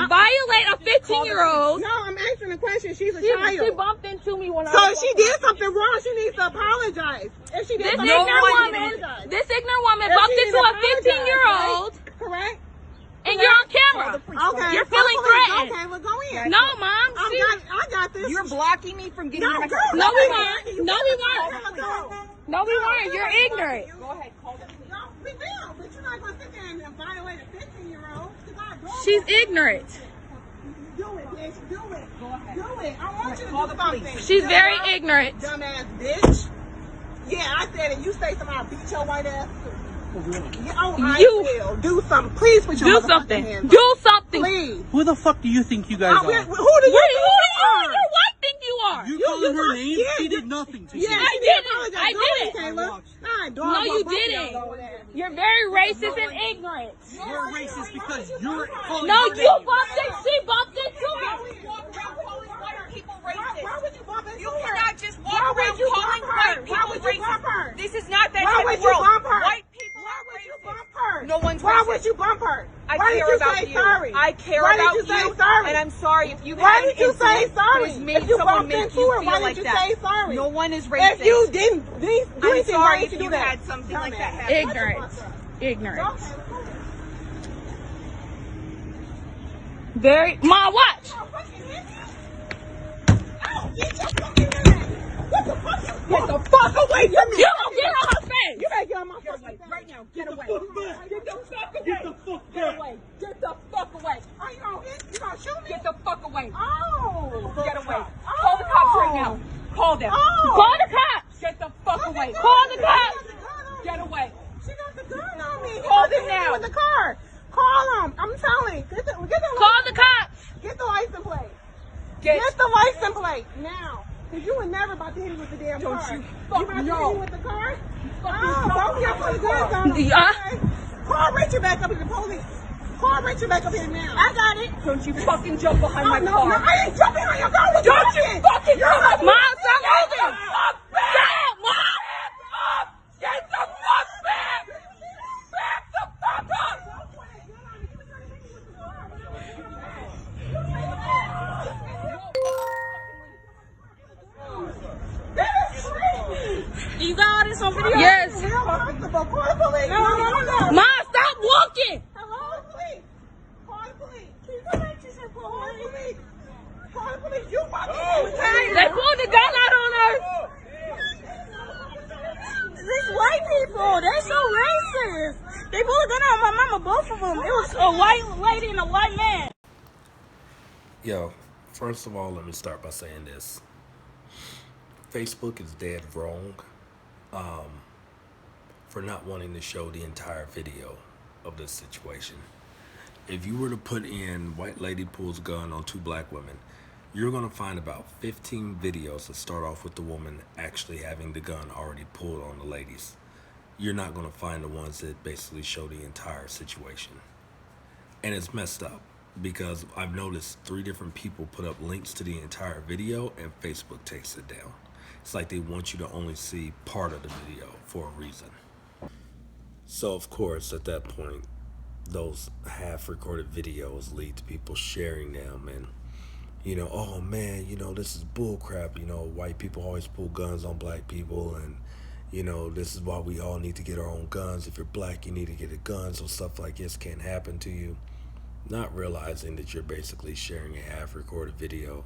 violate a 15-year-old. No, I'm asking a question. She's a child. She bumped into me when I So was if she did something wrong, she needs to apologize. If she did something wrong, this ignorant woman bumped into a 15-year-old. Correct? And you're on camera. Okay. You're feeling threatened. Okay, well, go in. No, Mom. I got this. You're blocking me from getting my car. No, we weren't. No, we weren't. No, we weren't. You're ignorant. Go ahead, call them. No, we will, but you're not going to sit there and violate a 15-year-old. She's ignorant. Do it, bitch. Do it. Go ahead. Do it. I want you to Call do the something. police. She's very ignorant. Dumbass bitch. Yeah, I said it. You say something, I'll beat your white ass too. Yeah, I will. Do something. Please put your motherfucking hands up. Do something. Please. Who the fuck do you think you guys are? Who do you think you are? Your wife think you are. You calling her name? She did nothing to you. Yeah, I didn't. I didn't. No, you didn't. You're very racist and ignorant. You're racist because you're calling No, her you name. bumped it. She bumped into me. Why would you bump into You her? cannot just walk Why would around you calling bump her? white Why people would you bump her? racist. This is not that Why type would of you world. bump her? White people Why are would you racist. bump her? No one's Why racist. would you bump her? I Why care did you about say you. sorry? I care Why about did you say you. sorry? And I'm sorry if you Why had did you an say incident sorry? that has made If you someone bumped make into you her, feel why like did you that. say sorry? No one is racist. If you didn't do I'm anything, sorry why did if you do you that? had something like that happen. Ignorant. Ignorant. Okay. Very. Ma, watch. Get the fuck away from me! You don't get on her face. You better get on my fucking face Right now, get away. Get the fuck away! Get the fuck back. Get the fuck away. Are you gonna hit? You gonna shoot me? Get the fuck away. Oh! Get away. Call the cops right now. Call them. Oh! Call the cops. Get the fuck away. Call the cops. Get away. She got the gun on me. Call them now. With the car. Call them. I'm telling you. Get the Call the cops. Get the license plate. Get Get the license plate now. Cause you were never about to hit me with the damn Don't car. you about to fucking hit know. me with the car? Oh, don't get put the guns on me. Yeah. Okay? Call Richard back up here, the police. Call Richard back up here now. I got it. Don't you fucking jump behind my No, car. no, I ain't jumping on your car. What Don't you fucking jump. Mom, stop moving. Stop, Mom. Get the fuck back. Back the fuck up. You got all this on video? Yes. Call the police. No. Mom, stop walking. Hello, police. Call the police. Call the police. Call the police. You fucking They pulled the gun out on her. These white people, they're so racist. They pulled a gun on my mama, both of them. It was a white lady and a white man. Yo, first of all, let me start by saying this. Facebook is dead wrong for not wanting to show the entire video of this situation. If you were to put in white lady pulls gun on two black women, you're going to find about 15 videos that start off with the woman actually having the gun already pulled on the ladies. You're not going to find the ones that basically show the entire situation. And it's messed up because I've noticed 3 different people put up links to the entire video and Facebook takes it down. It's like they want you to only see part of the video for a reason. So of course, at that point, those half-recorded videos lead to people sharing them and, oh man, this is bull crap. White people always pull guns on black people and, this is why we all need to get our own guns. If you're black, you need to get a gun so stuff like this can't happen to you. Not realizing that you're basically sharing a half-recorded video.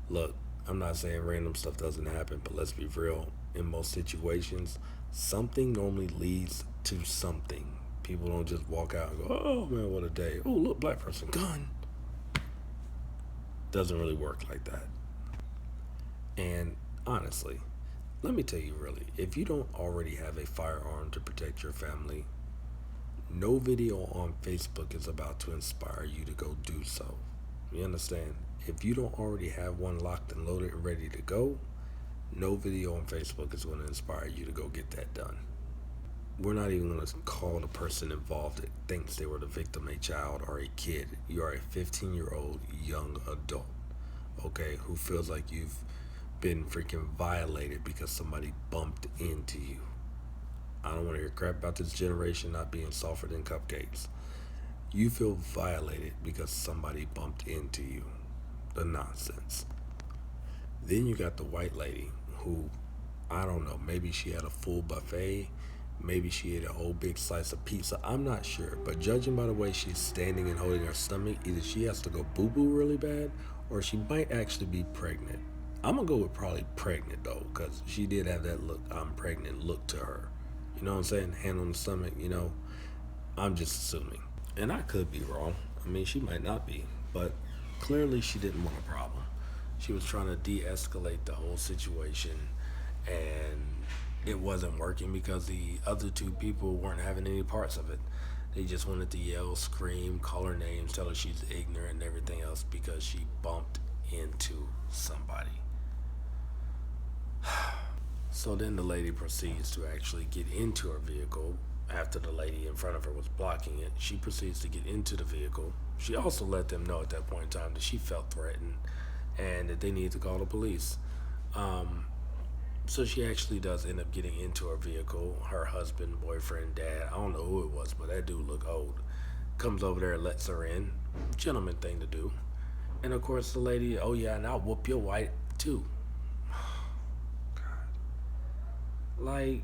Look, I'm not saying random stuff doesn't happen, but let's be real. In most situations, something normally leads to something. People don't just walk out and go, oh man, what a day. Oh, look, black person, gun. Doesn't really work like that. And honestly, let me tell you really, if you don't already have a firearm to protect your family, no video on Facebook is about to inspire you to go do so. You understand? If you don't already have one locked and loaded and ready to go, no video on Facebook is going to inspire you to go get that done. We're not even going to call the person involved that thinks they were the victim a child or a kid. You are a 15-year-old young adult, okay, who feels like you've been freaking violated because somebody bumped into you. I don't want to hear crap about this generation not being softer than cupcakes. You feel violated because somebody bumped into you. The nonsense. Then you got the white lady who, I don't know, maybe she had a full buffet, maybe she ate a whole big slice of pizza, I'm not sure. But judging by the way she's standing and holding her stomach, either she has to go boo-boo really bad, or she might actually be pregnant. I'm gonna go with probably pregnant though, because she did have that look, I'm pregnant look to her. You know what I'm saying? Hand on the stomach, you know. I'm just assuming. And I could be wrong. I mean, she might not be, but clearly she didn't want a problem. She was trying to de-escalate the whole situation, and it wasn't working because the other two people weren't having any parts of it. They just wanted to yell, scream, call her names, tell her she's ignorant and everything else because she bumped into somebody. So then the lady proceeds to actually get into her vehicle. After the lady in front of her was blocking it, she proceeds to get into the vehicle. She also let them know at that point in time that she felt threatened and that they need to call the police. So she actually does end up getting into her vehicle. Her husband, boyfriend, dad, I don't know who it was, but that dude looked old. Comes over there and lets her in. Gentleman thing to do. And of course the lady, oh yeah, and I'll whoop your white too. God. Like,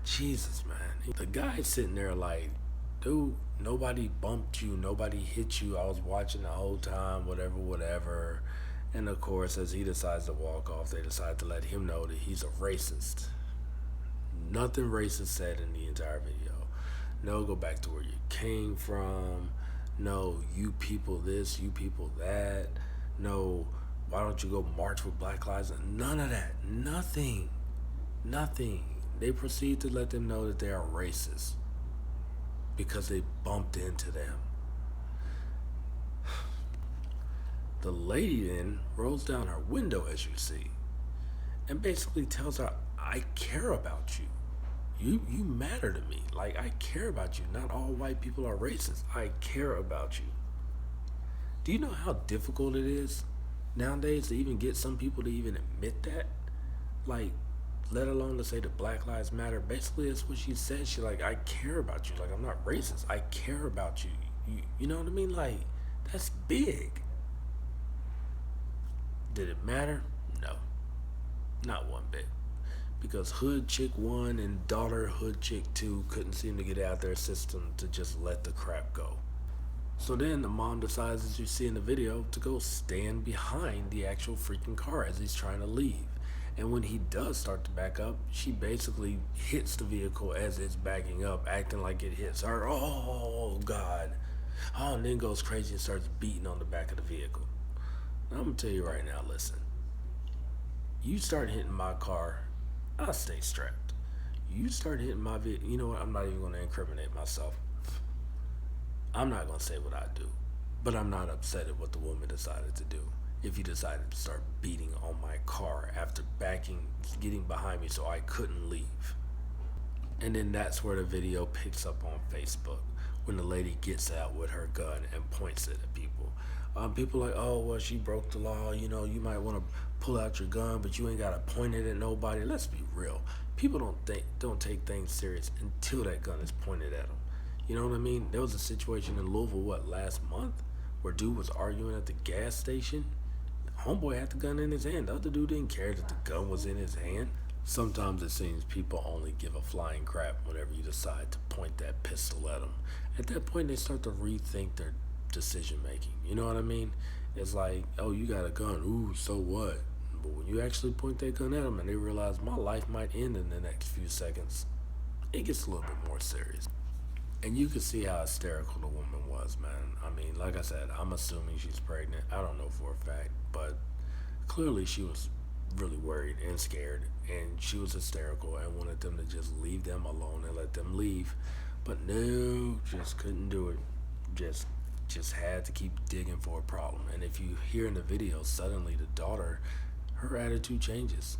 Jesus, man. The guy's sitting there like, dude, nobody bumped you, nobody hit you. I was watching the whole time, whatever. And of course, as he decides to walk off, they decide to let him know that he's a racist. Nothing racist said in the entire video. No, go back to where you came from. No, you people this, you people that. No, why don't you go march with Black Lives? None of that. Nothing. They proceed to let them know that they are racist because they bumped into them. The lady then rolls down her window, as you see, and basically tells her, I care about you. You matter to me. Like, I care about you. Not all white people are racist. I care about you. Do you know how difficult it is nowadays to even get some people to even admit that? Like, let alone to say that Black Lives Matter. Basically, that's what she said. She's like, I care about you. Like, I'm not racist. I care about you. You know what I mean? Like, that's big. Did it matter? No. Not one bit. Because Hood Chick 1 and daughter Hood Chick 2 couldn't seem to get out their system to just let the crap go. So then the mom decides, as you see in the video, to go stand behind the actual freaking car as he's trying to leave. And when he does start to back up, she basically hits the vehicle as it's backing up, acting like it hits her. Oh, God. Oh, and then goes crazy and starts beating on the back of the vehicle. Now, I'm going to tell you right now, listen. You start hitting my car, I'll stay strapped. You start hitting my vehicle, you know what, I'm not even going to incriminate myself. I'm not going to say what I do, but I'm not upset at what the woman decided to do. If you decided to start beating on my car after getting behind me so I couldn't leave. And then that's where the video picks up on Facebook, when the lady gets out with her gun and points it at people. People are like, oh, well, she broke the law. You know, you might want to pull out your gun, but you ain't got to point it at nobody. Let's be real. People don't take things serious until that gun is pointed at them. You know what I mean? There was a situation in Louisville, last month, where dude was arguing at the gas station. Homeboy had the gun in his hand. The other dude didn't care that the gun was in his hand. Sometimes it seems people only give a flying crap whenever you decide to point that pistol at them. At that point, they start to rethink their decision making. You know what I mean? It's like, oh, you got a gun. Ooh, so what? But when you actually point that gun at them and they realize my life might end in the next few seconds, it gets a little bit more serious. And you can see how hysterical the woman was, man. I mean, like I said, I'm assuming she's pregnant. I don't know for a fact, but clearly she was really worried and scared, and she was hysterical and wanted them to just leave them alone and let them leave. But no, just couldn't do it. Just had to keep digging for a problem. And if you hear in the video, suddenly the daughter, her attitude changes.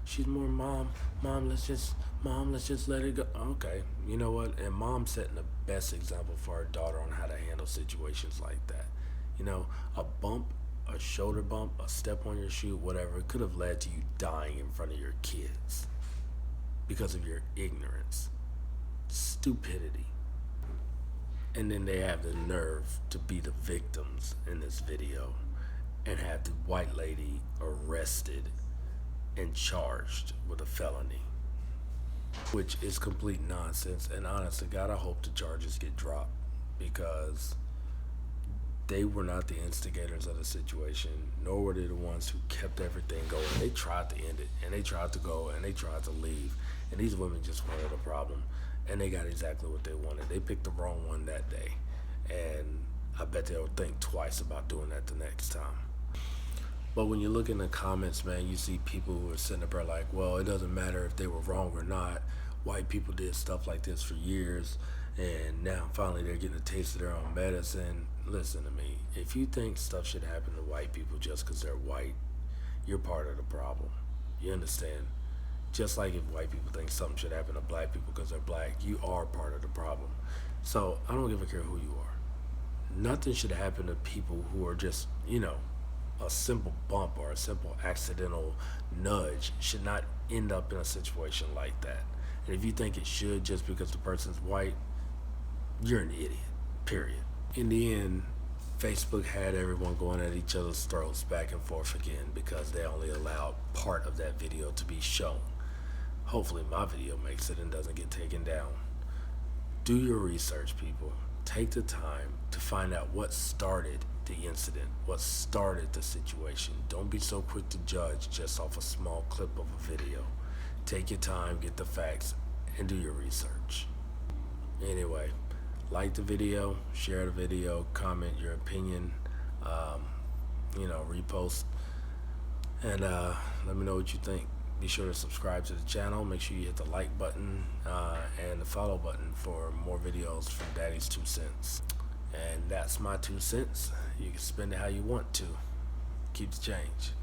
She's more mom, let's just let it go. Okay, you know what? And mom's setting the best example for her daughter on how to handle situations like that. You know, a bump, a shoulder bump, a step on your shoe, whatever, it could have led to you dying in front of your kids because of your ignorance, stupidity. And then they have the nerve to be the victims in this video and have the white lady arrested and charged with a felony, which is complete nonsense. And honest to God, I hope the charges get dropped, because they were not the instigators of the situation, nor were they the ones who kept everything going. They tried to end it, and they tried to go, and they tried to leave, and these women just wanted a problem, and they got exactly what they wanted. They picked the wrong one that day, and I bet they'll think twice about doing that the next time. But when you look in the comments, man, you see people who are sitting up there like, well, it doesn't matter if they were wrong or not. White people did stuff like this for years, and now finally they're getting a taste of their own medicine. Listen to me. If you think stuff should happen to white people just because they're white, you're part of the problem. You understand? Just like if white people think something should happen to black people because they're black, you are part of the problem. So I don't give a care who you are. Nothing should happen to people who are just, you know, a simple bump or a simple accidental nudge should not end up in a situation like that. And if you think it should just because the person's white, you're an idiot, period. In the end, Facebook had everyone going at each other's throats back and forth again because they only allowed part of that video to be shown. Hopefully my video makes it and doesn't get taken down. Do your research, people. Take the time to find out what started the incident, what started the situation. Don't be so quick to judge just off a small clip of a video. Take your time, get the facts, and do your research. Anyway, like the video, share the video, comment your opinion, repost, and let me know what you think. Be sure to subscribe to the channel. Make sure you hit the like button and the follow button for more videos from Daddy's 2 cents. And that's my 2 cents. You can spend it how you want to. Keep the change.